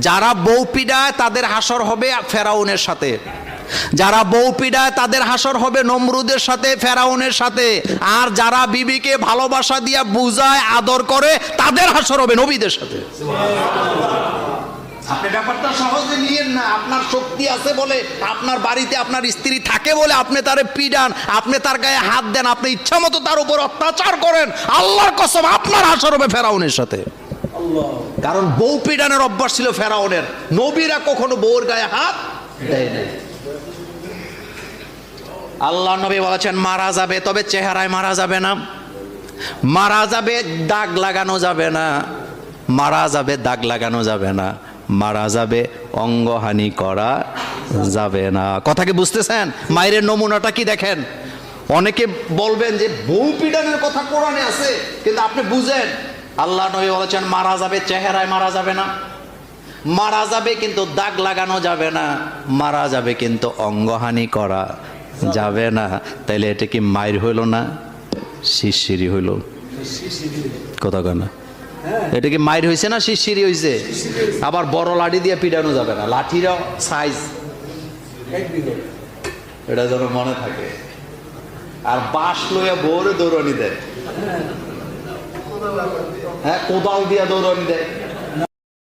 যারা বউ পিডায় তাদের হাসর হবে ফেরাউনের সাথে, যারা বউ পিডায় তাদের হাসর হবে নমরুদের সাথে, ফেরাউনের সাথে। আর যারা বিবিকে ভালোবাসা দিয়া বুঝায় আদর করে তাদের হাসর হবে নবীদের সাথে। আপনি ব্যাপারটা সহজে নিয়েন না। আপনার শক্তি আছে বলে, আপনার বাড়িতে আপনার স্ত্রী থাকে বলে আপনি তারে পিডান, আপনি তার গায়ে হাত দেন, আপনি ইচ্ছা মতো তার উপর অত্যাচার করেন, আল্লাহর কসম আপনার হাসর হবে ফেরাউনের সাথে। কারণ বউ পিডানের অভ্যাস ছিল ফেরাউনের। নবীরা কখনো বউর গায়ে হাত দেয় নাই। আল্লাহ নবী বলেছেন মারা যাবে, তবে চেহারায় মারা যাবে না। মারা যাবে, দাগ লাগানো যাবে না। মারা যাবে, দাগ লাগানো যাবে না। মারা যাবে, অঙ্গহানি করা যাবে না। কথা কি বুঝতেছেন? মায়ের নমুনাটা কি দেখেন। অনেকে বলবেন যে বউ পিডানের কথা কোরআনে আছে, কিন্তু আপনি বুঝেন আল্লাহ নবী বলেছেন মারা যাবে, চেহারায় মারা যাবে না। মারা যাবে কিন্তু দাগ লাগানো যাবে না। মারা যাবে কিন্তু অঙ্গহানি করা যাবে না। তাইলে এটা কি মায়ের হইল না, শিরশিরি হইল? কথা কয় না? এটা কি মায়ের হয়েছে না শিরশিরি হয়েছে? আবার বড় লাঠি দিয়ে পিটানো যাবে না, লাঠিরও সাইজ, এটা যেন মনে থাকে। আর বাঁশ লইয়া বউরে দৌড়ানি দেয়, হ্যাঁ কোদাল দিয়া দৌড়ানি দেয়।